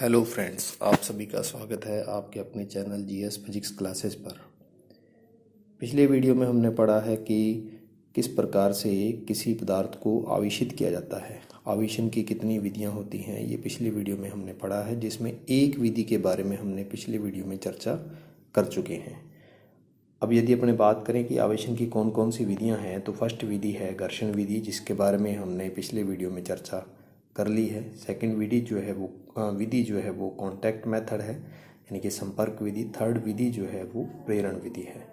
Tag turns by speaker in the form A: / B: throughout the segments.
A: Hello friends, आप सभी का स्वागत है आपके अपने चैनल जीएस फिजिक्स क्लासेस पर। पिछले वीडियो में हमने पढ़ा है कि किस प्रकार से किसी पदार्थ को आवेशित किया जाता है, आवेशन की कितनी विधियां होती हैं, ये पिछले वीडियो में हमने पढ़ा है, जिसमें एक विधि के बारे में हमने पिछले वीडियो में चर्चा कर चुके हैं। अब यदि अपने बात करें कि आवेशन की कौन कौन सी विधियाँ हैं, तो फर्स्ट विधि है घर्षण विधि, जिसके बारे में हमने पिछले वीडियो में चर्चा कर ली है। सेकंड विधि जो है वो कांटेक्ट मेथड है, यानी कि संपर्क विधि। थर्ड विधि जो है वो प्रेरण विधि है।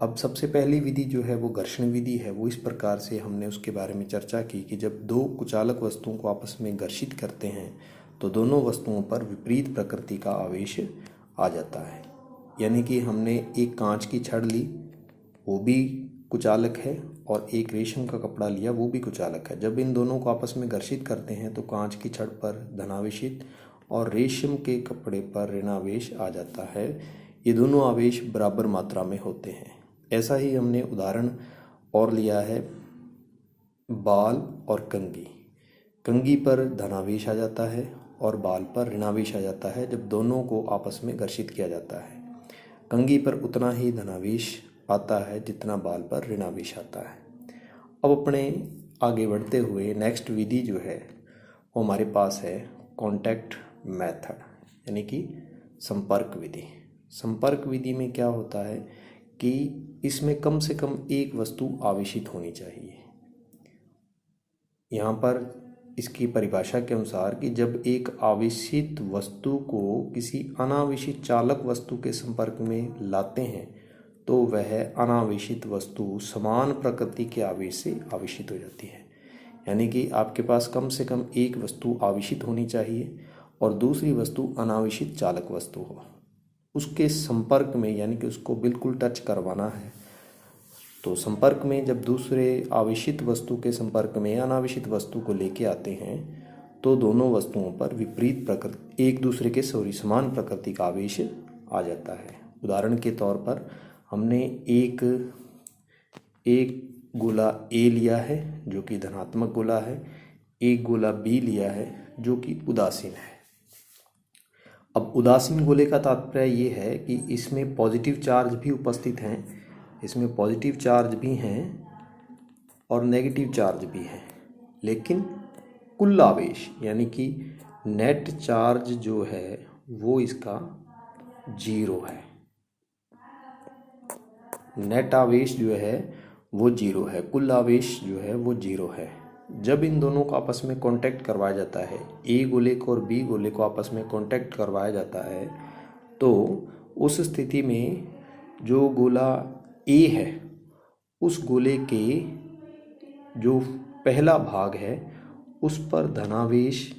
A: अब सबसे पहली विधि जो है वो घर्षण विधि है। वो इस प्रकार से हमने उसके बारे में चर्चा की कि जब दो कुचालक वस्तुओं को आपस में घर्षित करते हैं तो दोनों वस्तुओं पर विपरीत प्रकृति का आवेश आ जाता है। यानी कि हमने एक कांच की छड़ ली, वो भी कुचालक है, और एक रेशम का कपड़ा लिया, वो भी कुचालक है। जब इन दोनों को आपस में घर्षित करते हैं तो कांच की छड़ पर धनावेशित और रेशम के कपड़े पर ऋणावेश आ जाता है। ये दोनों आवेश बराबर मात्रा में होते हैं। ऐसा ही हमने उदाहरण और लिया है बाल और कंघी। कंघी पर धनावेश आ जाता है और बाल पर ऋणावेश आ जाता है जब दोनों को आपस में घर्षित किया जाता है। कंघी पर उतना ही धनावेश आता है जितना बाल पर ऋणावेश आता है। अब अपने आगे बढ़ते हुए नेक्स्ट विधि जो है वो हमारे पास है कांटेक्ट मेथड, यानी कि संपर्क विधि। संपर्क विधि में क्या होता है कि इसमें कम से कम एक वस्तु आवेशित होनी चाहिए। यहाँ पर इसकी परिभाषा के अनुसार कि जब एक आवेशित वस्तु को किसी अनावेशित चालक वस्तु के संपर्क में लाते हैं तो वह अनावेशित वस्तु समान प्रकृति के आवेश से आवेशित हो जाती है। यानी कि आपके पास कम से कम एक वस्तु आवेशित होनी चाहिए और दूसरी वस्तु अनावेशित चालक वस्तु हो। उसके संपर्क में, यानी कि उसको बिल्कुल टच करवाना है, तो संपर्क में जब दूसरे आवेशित वस्तु के संपर्क में अनावेशित वस्तु को लेके आते हैं तो दोनों वस्तुओं पर विपरीत प्रकृति, एक दूसरे के समान प्रकृति का आवेश आ जाता है। उदाहरण के तौर पर हमने एक गोला ए लिया है जो कि धनात्मक गोला है, एक गोला बी लिया है जो कि उदासीन है। अब उदासीन गोले का तात्पर्य ये है कि इसमें पॉजिटिव चार्ज भी उपस्थित हैं, इसमें पॉजिटिव चार्ज भी हैं और नेगेटिव चार्ज भी हैं, लेकिन कुल आवेश यानी कि नेट चार्ज जो है वो इसका 0 है। नेट आवेश जो है वो 0 है, कुल आवेश जो है वो 0 है। जब इन दोनों को आपस में कांटेक्ट करवाया जाता है, ए गोले को और बी गोले को आपस में कांटेक्ट करवाया जाता है, तो उस स्थिति में जो गोला ए है उस गोले के जो पहला भाग है उस पर धनावेश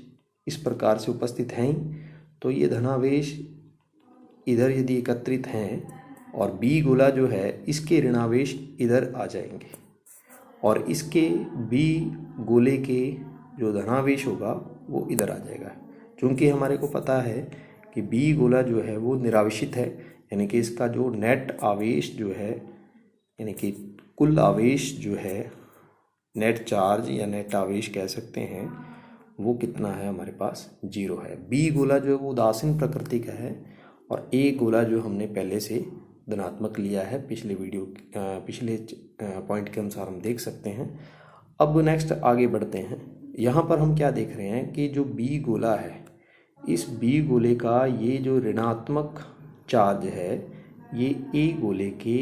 A: इस प्रकार से उपस्थित हैं, तो ये धनावेश इधर यदि एकत्रित हैं और बी गोला जो है इसके ऋणावेश इधर आ जाएंगे और इसके बी गोले के जो धनावेश होगा वो इधर आ जाएगा। क्योंकि हमारे को पता है कि बी गोला जो है वो निरावेशित है, यानी कि इसका जो नेट आवेश जो है, यानी कि कुल आवेश जो है, नेट चार्ज या नेट आवेश कह सकते हैं, वो कितना है, हमारे पास 0 है। बी गोला जो है वो उदासीन प्रकृति का है और ए गोला जो हमने पहले से धनात्मक लिया है, पिछले पॉइंट के अनुसार हम देख सकते हैं। अब नेक्स्ट आगे बढ़ते हैं। यहाँ पर हम क्या देख रहे हैं कि जो बी गोला है, इस बी गोले का ये जो ऋणात्मक चार्ज है ये ए गोले के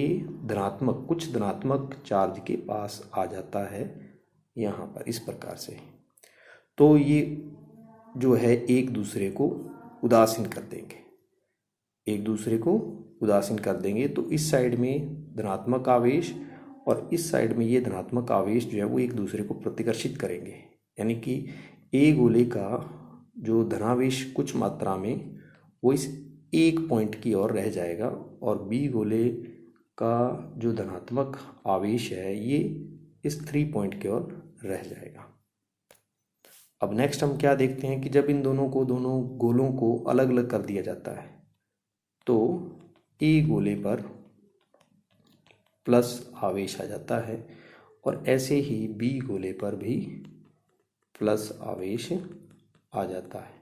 A: कुछ धनात्मक चार्ज के पास आ जाता है यहाँ पर इस प्रकार से। तो ये जो है एक दूसरे को उदासीन कर देंगे, एक दूसरे को उदासीन कर देंगे। तो इस साइड में धनात्मक आवेश और इस साइड में ये धनात्मक आवेश जो है वो एक दूसरे को प्रतिकर्षित करेंगे, यानी कि ए गोले का जो धनावेश कुछ मात्रा में वो इस एक पॉइंट की ओर रह जाएगा और बी गोले का जो धनात्मक आवेश है ये इस 3 पॉइंट की ओर रह जाएगा। अब नेक्स्ट हम क्या देखते हैं कि जब इन दोनों गोलों को अलग अलग कर दिया जाता है तो ए गोले पर प्लस आवेश आ जाता है और ऐसे ही बी गोले पर भी प्लस आवेश आ जाता है।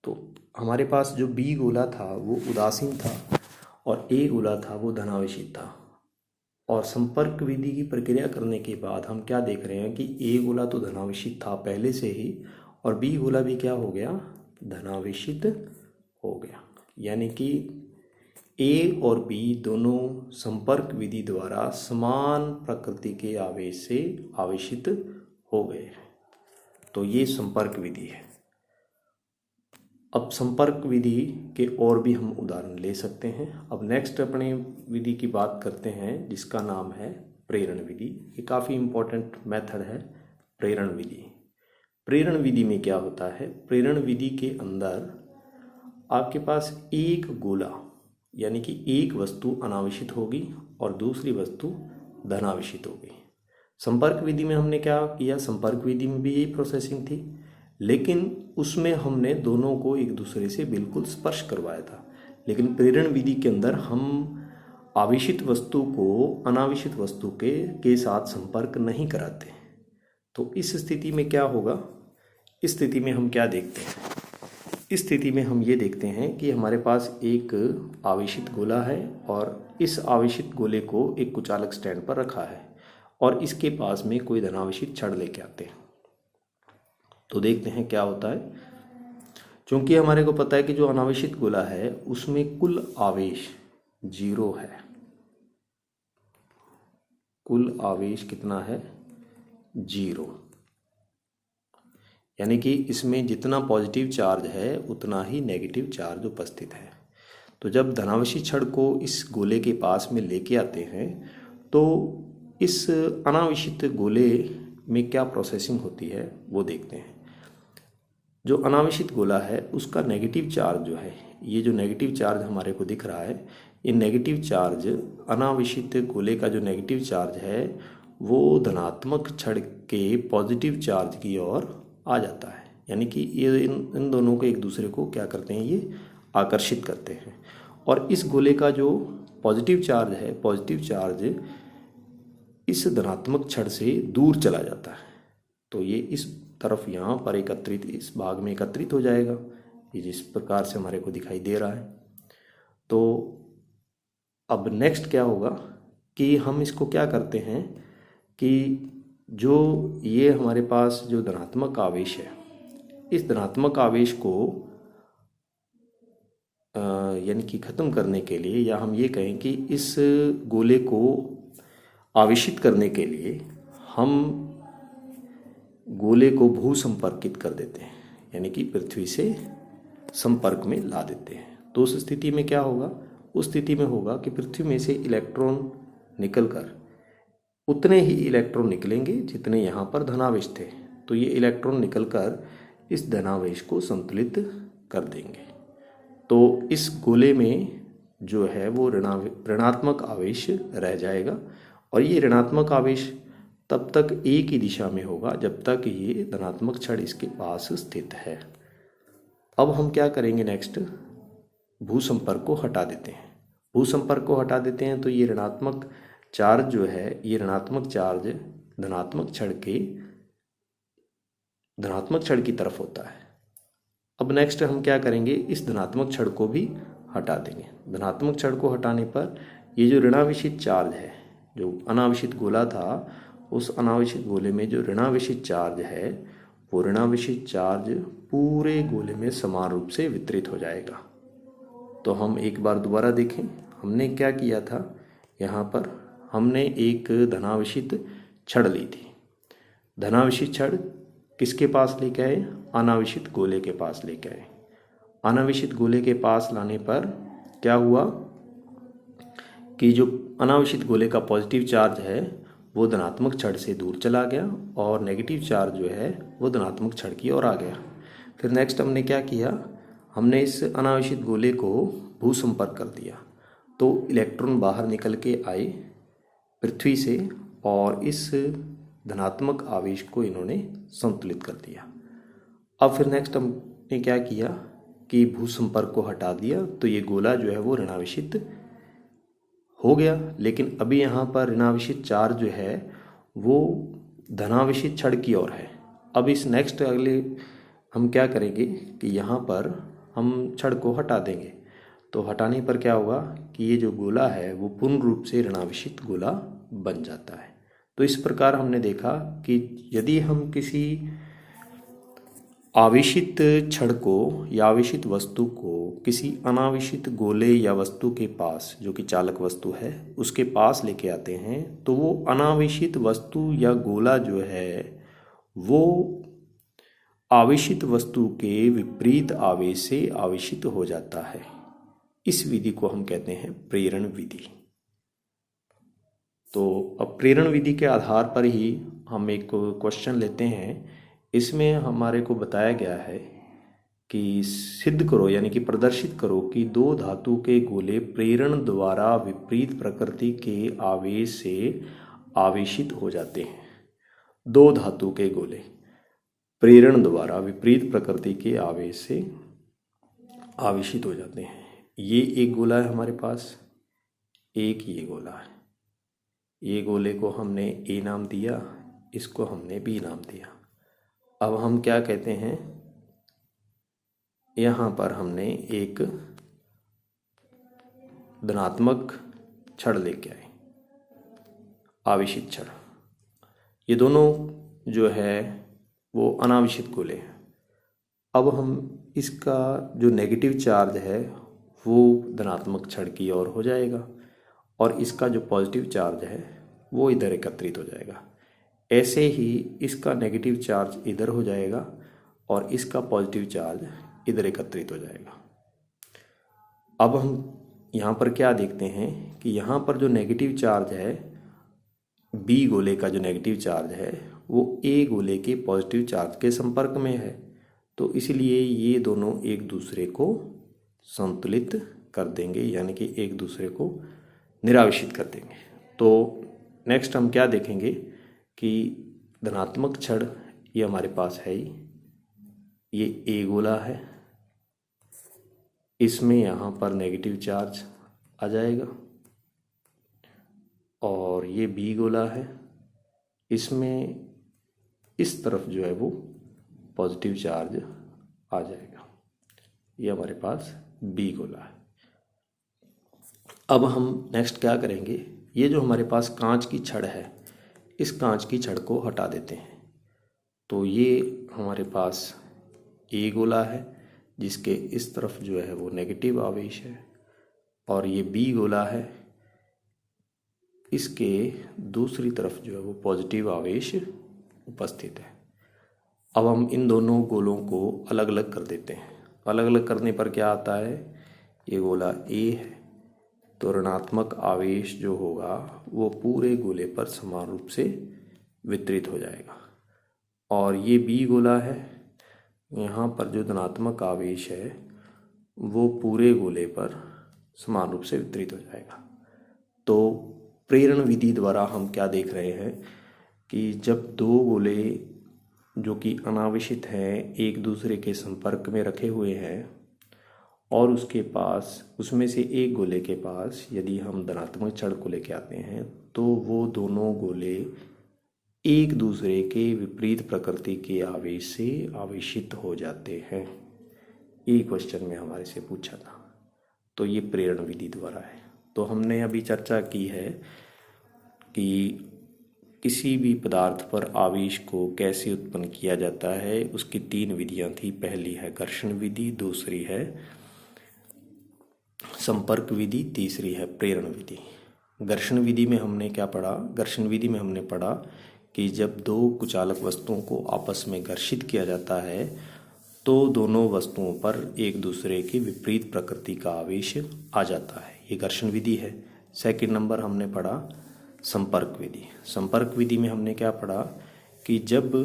A: तो हमारे पास जो बी गोला था वो उदासीन था और ए गोला था वो धनावेशित था। और संपर्क विधि की प्रक्रिया करने के बाद हम क्या देख रहे हैं कि ए गोला तो धनावेशित था पहले से ही और बी गोला भी क्या हो गया, धनावेशित हो गया। यानी कि ए और बी दोनों संपर्क विधि द्वारा समान प्रकृति के आवेश से आवेशित हो गए। तो ये संपर्क विधि है। अब संपर्क विधि के और भी हम उदाहरण ले सकते हैं। अब नेक्स्ट अपने विधि की बात करते हैं जिसका नाम है प्रेरण विधि। ये काफ़ी इम्पोर्टेंट मेथड है प्रेरण विधि। प्रेरण विधि में क्या होता है, प्रेरण विधि के अंदर आपके पास एक गोला यानी कि एक वस्तु अनावेशित होगी और दूसरी वस्तु धनावेशित होगी। संपर्क विधि में हमने क्या किया, संपर्क विधि में भी यही प्रोसेसिंग थी, लेकिन उसमें हमने दोनों को एक दूसरे से बिल्कुल स्पर्श करवाया था। लेकिन प्रेरण विधि के अंदर हम आवेशित वस्तु को अनावेशित वस्तु के साथ संपर्क नहीं कराते। तो इस स्थिति में क्या होगा, इस स्थिति में हम क्या देखते हैं, इस स्थिति में हम ये देखते हैं कि हमारे पास एक आवेशित गोला है और इस आवेशित गोले को एक कुचालक स्टैंड पर रखा है और इसके पास में कोई धनावेशित छड़ लेके आते हैं। तो देखते हैं क्या होता है। क्योंकि हमारे को पता है कि जो अनावेशित गोला है उसमें कुल आवेश 0 है। कुल आवेश कितना है, 0। यानी कि इसमें जितना पॉजिटिव चार्ज है उतना ही नेगेटिव चार्ज उपस्थित है। तो जब धनावेशित छड़ को इस गोले के पास में लेके आते हैं तो इस अनावेशित गोले में क्या प्रोसेसिंग होती है वो देखते हैं। जो अनावेशित गोला है उसका नेगेटिव चार्ज जो है, ये जो नेगेटिव चार्ज हमारे को दिख रहा है, ये नेगेटिव चार्ज अनावेशित गोले का जो नेगेटिव चार्ज है वो धनात्मक छड़ के पॉजिटिव चार्ज की ओर आ जाता है। यानी कि ये इन दोनों को एक दूसरे को क्या करते हैं, ये आकर्षित करते हैं। और इस गोले का जो पॉजिटिव चार्ज है, पॉजिटिव चार्ज इस धनात्मक छड़ से दूर चला जाता है। तो ये इस तरफ यहाँ पर एकत्रित, इस भाग में एकत्रित हो जाएगा, ये जिस प्रकार से हमारे को दिखाई दे रहा है। तो अब नेक्स्ट क्या होगा कि हम इसको क्या करते हैं कि जो ये हमारे पास जो धनात्मक आवेश है, इस धनात्मक आवेश को यानी कि ख़त्म करने के लिए, या हम ये कहें कि इस गोले को आवेशित करने के लिए हम गोले को भू संपर्कित कर देते हैं, यानी कि पृथ्वी से संपर्क में ला देते हैं। तो उस स्थिति में क्या होगा, उस स्थिति में होगा कि पृथ्वी में से इलेक्ट्रॉन निकलकर उतने ही इलेक्ट्रॉन निकलेंगे जितने यहाँ पर धनावेश थे। तो ये इलेक्ट्रॉन निकलकर इस धनावेश को संतुलित कर देंगे। तो इस गोले में जो है वो ऋणात्मक आवेश रह जाएगा और ये ऋणात्मक आवेश तब तक एक ही दिशा में होगा जब तक ये धनात्मक छड़ इसके पास स्थित है। अब हम क्या करेंगे, नेक्स्ट भू संपर्क को हटा देते हैं। भू संपर्क को हटा देते हैं तो ये ऋणात्मक चार्ज जो है, ये ऋणात्मक चार्ज धनात्मक छड़ की तरफ होता है। अब नेक्स्ट हम क्या करेंगे, इस धनात्मक छड़ को भी हटा देंगे। धनात्मक छड़ को हटाने पर ये जो ऋणावेशित चार्ज है, जो अनावेशित गोला था, उस अनावेशित गोले में जो ऋणावेशित चार्ज है वो ऋणावेशित चार्ज पूरे गोले में समान रूप से वितरित हो जाएगा। तो हम एक बार दोबारा देखें, हमने क्या किया था, यहाँ पर हमने एक धनावेशित छड़ ली थी। धनावेशित छड़ किसके पास लेके आए, अनावेशित गोले के पास लेके आए। अनावेशित गोले के पास लाने पर क्या हुआ कि जो अनावेशित गोले का पॉजिटिव चार्ज है वो धनात्मक छड़ से दूर चला गया और नेगेटिव चार्ज जो है वो धनात्मक छड़ की ओर आ गया। फिर नेक्स्ट हमने क्या किया, हमने इस अनावेशित गोले को भू संपर्क कर दिया। तो इलेक्ट्रॉन बाहर निकल के आए पृथ्वी से और इस धनात्मक आवेश को इन्होंने संतुलित कर दिया। अब फिर नेक्स्ट हमने क्या किया कि भू संपर्क को हटा दिया, तो ये गोला जो है वो ऋणावेशित हो गया। लेकिन अभी यहाँ पर ऋणावेशित चार्ज जो है वो धनावेशित छड़ की ओर है। अब इस नेक्स्ट अगले हम क्या करेंगे कि यहाँ पर हम छड़ को हटा देंगे। तो हटाने पर क्या होगा कि ये जो गोला है वो पूर्ण रूप से ऋणावेशित गोला बन जाता है। तो इस प्रकार हमने देखा कि यदि हम किसी आवेशित छड़ को या आवेशित वस्तु को किसी अनावेशित गोले या वस्तु के पास, जो कि चालक वस्तु है, उसके पास लेके आते हैं, तो वो अनावेशित वस्तु या गोला जो है वो आवेशित वस्तु के विपरीत आवेश से आवेशित हो जाता है। इस विधि को हम कहते हैं प्रेरण विधि। तो अब प्रेरण विधि के आधार पर ही हम एक क्वेश्चन लेते हैं। इसमें हमारे को बताया गया है कि सिद्ध करो, यानी कि प्रदर्शित करो कि दो धातु के गोले प्रेरण द्वारा विपरीत प्रकृति के आवेश से आवेशित हो जाते हैं। दो धातु के गोले प्रेरण द्वारा विपरीत प्रकृति के आवेश से आवेशित हो जाते हैं। ये एक गोला है हमारे पास, एक ये गोला है। ये गोले को हमने ए नाम दिया, इसको हमने बी नाम दिया। अब हम क्या कहते हैं, यहाँ पर हमने एक धनात्मक छड़ लेके आए, आवेशित छड़। ये दोनों जो है वो अनावेशित गोले हैं। अब हम इसका जो नेगेटिव चार्ज है वो धनात्मक छड़ की ओर हो जाएगा और इसका जो पॉजिटिव चार्ज है वो इधर एकत्रित हो जाएगा। ऐसे ही इसका नेगेटिव चार्ज इधर हो जाएगा और इसका पॉजिटिव चार्ज इधर एकत्रित हो जाएगा। अब हम यहाँ पर क्या देखते हैं कि यहाँ पर जो नेगेटिव चार्ज है, बी गोले का जो नेगेटिव चार्ज है वो ए गोले के पॉजिटिव चार्ज के संपर्क में है। तो इसलिए ये दोनों एक दूसरे को संतुलित कर देंगे, यानी कि एक दूसरे को निरावेशित कर देंगे। तो नेक्स्ट हम क्या देखेंगे कि धनात्मक छड़ ये हमारे पास है ही, ये ए गोला है, इसमें यहाँ पर नेगेटिव चार्ज आ जाएगा। और ये बी गोला है, इसमें इस तरफ जो है वो पॉजिटिव चार्ज आ जाएगा। ये हमारे पास बी गोला है। अब हम नेक्स्ट क्या करेंगे, ये जो हमारे पास कांच की छड़ है, इस कांच की छड़ को हटा देते हैं। तो ये हमारे पास ए गोला है जिसके इस तरफ जो है वो नेगेटिव आवेश है, और ये बी गोला है, इसके दूसरी तरफ जो है वो पॉजिटिव आवेश उपस्थित है। अब हम इन दोनों गोलों को अलग अलग कर देते हैं। अलग अलग करने पर क्या आता है, ये गोला ए है तो ऋणात्मक आवेश जो होगा वो पूरे गोले पर समान रूप से वितरित हो जाएगा। और ये बी गोला है, यहाँ पर जो धनात्मक आवेश है वो पूरे गोले पर समान रूप से वितरित हो जाएगा। तो प्रेरण विधि द्वारा हम क्या देख रहे हैं कि जब दो गोले जो कि अनावेशित हैं एक दूसरे के संपर्क में रखे हुए हैं और उसके पास, उसमें से एक गोले के पास यदि हम धनात्मक छड़ को लेके आते हैं तो वो दोनों गोले एक दूसरे के विपरीत प्रकृति के आवेश से आवेशित हो जाते हैं। ये क्वेश्चन में हमारे से पूछा था। तो ये प्रेरण विधि द्वारा है। तो हमने अभी चर्चा की है कि किसी भी पदार्थ पर आवेश को कैसे उत्पन्न किया जाता है। उसकी तीन विधियां थी। पहली है घर्षण विधि, दूसरी है संपर्क विधि, तीसरी है प्रेरण विधि। घर्षण विधि में हमने क्या पढ़ा, घर्षण विधि में हमने पढ़ा कि जब दो कुचालक वस्तुओं को आपस में घर्षित किया जाता है तो दोनों वस्तुओं पर एक दूसरे की विपरीत प्रकृति का आवेश आ जाता है। ये घर्षण विधि है। सेकंड नंबर हमने पढ़ा संपर्क विधि। संपर्क विधि में हमने क्या पढ़ा कि जब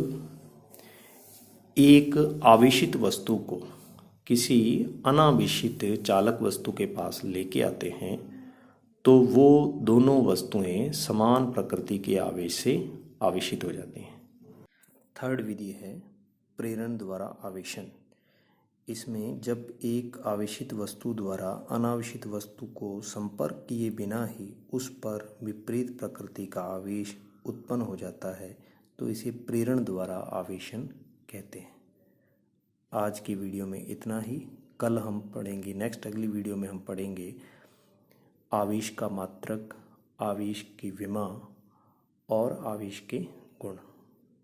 A: एक आवेशित वस्तु को किसी अनावेशित चालक वस्तु के पास लेके आते हैं तो वो दोनों वस्तुएं समान प्रकृति के आवेश से आवेशित हो जाती हैं। थर्ड विधि है प्रेरण द्वारा आवेशन। इसमें जब एक आवेशित वस्तु द्वारा अनावेशित वस्तु को संपर्क किए बिना ही उस पर विपरीत प्रकृति का आवेश उत्पन्न हो जाता है तो इसे प्रेरण द्वारा आवेशन कहते हैं। आज की वीडियो में इतना ही। कल हम पढ़ेंगे, नेक्स्ट अगली वीडियो में हम पढ़ेंगे आवेश का मात्रक, आवेश की विमा और आवेश के गुण।